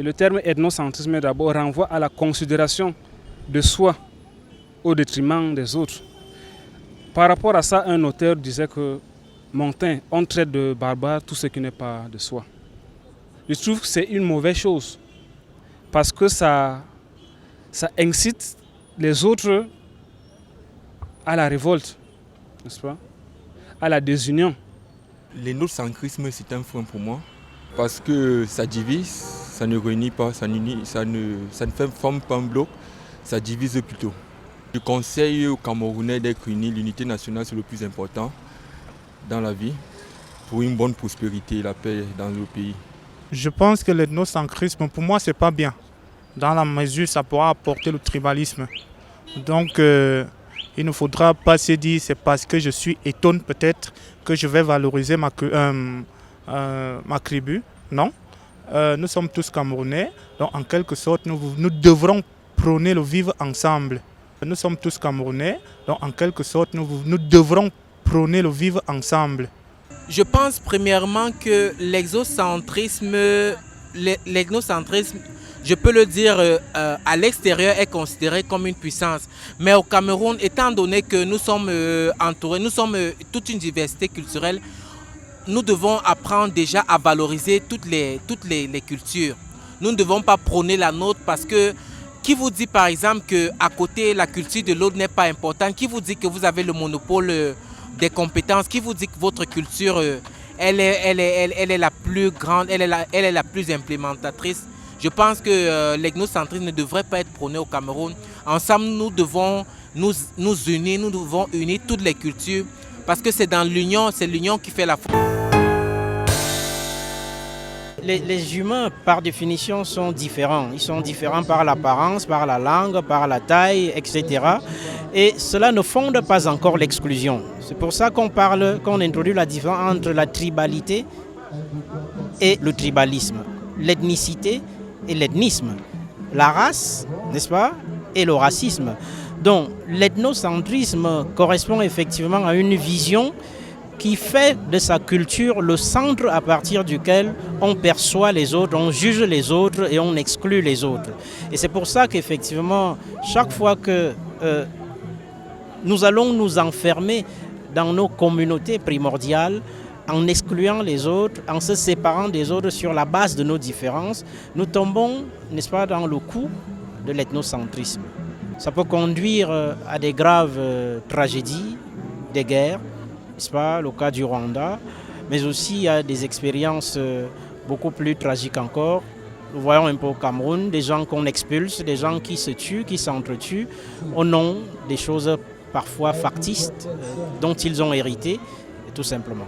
Le terme ethnocentrisme d'abord renvoie à la considération de soi au détriment des autres. Par rapport à ça, un auteur disait que Montaigne, on traite de barbare tout ce qui n'est pas de soi. Je trouve que c'est une mauvaise chose parce que ça incite les autres à la révolte, n'est-ce pas? À la désunion. L'ethnocentrisme, c'est un frein pour moi parce que ça divise, ça ne réunit pas, ça ne forme pas un bloc, ça divise plutôt. Je conseille aux Camerounais d'être unis, l'unité nationale c'est le plus important dans la vie pour une bonne prospérité et la paix dans le pays. Je pense que l'ethnocentrisme, pour moi, c'est pas bien, dans la mesure où ça pourra apporter le tribalisme. Donc, il ne faudra pas se dire c'est parce que je suis étonné peut-être que je vais valoriser ma tribu. Non, nous sommes tous Camerounais, donc en quelque sorte, nous devrons prôner le vivre ensemble. Nous sommes tous Camerounais, donc en quelque sorte, nous devrons prôner le vivre ensemble. Je pense premièrement que l'ethnocentrisme, je peux le dire, à l'extérieur est considéré comme une puissance. Mais au Cameroun, étant donné que nous sommes entourés, nous sommes toute une diversité culturelle, nous devons apprendre déjà à valoriser toutes les cultures. Nous ne devons pas prôner la nôtre parce que qui vous dit par exemple qu'à côté la culture de l'autre n'est pas importante? Qui vous dit que vous avez le monopole des compétences? Qui vous dit que votre culture elle est la plus grande, elle est la plus implémentatrice? Je pense que l'ethnocentrisme ne devrait pas être prôné au Cameroun. Ensemble, nous devons nous unir, nous devons unir toutes les cultures parce que c'est dans l'union, c'est l'union qui fait la force. Les humains, par définition, sont différents. Ils sont différents par l'apparence, par la langue, par la taille, etc. Et cela ne fonde pas encore l'exclusion. C'est pour ça qu'on introduit la différence entre la tribalité et le tribalisme, l'ethnicité et l'ethnisme, la race, n'est-ce pas, et le racisme. Donc l'ethnocentrisme correspond effectivement à une vision qui fait de sa culture le centre à partir duquel on perçoit les autres, on juge les autres et on exclut les autres. Et c'est pour ça qu'effectivement, chaque fois que nous allons nous enfermer dans nos communautés primordiales, en excluant les autres, en se séparant des autres sur la base de nos différences, nous tombons, n'est-ce pas, dans le coup de l'ethnocentrisme. Ça peut conduire à des graves tragédies, des guerres, n'est-ce pas, le cas du Rwanda, mais aussi à des expériences beaucoup plus tragiques encore. Nous voyons un peu au Cameroun, des gens qu'on expulse, des gens qui se tuent, qui s'entretuent, au nom des choses parfois factices dont ils ont hérité, tout simplement.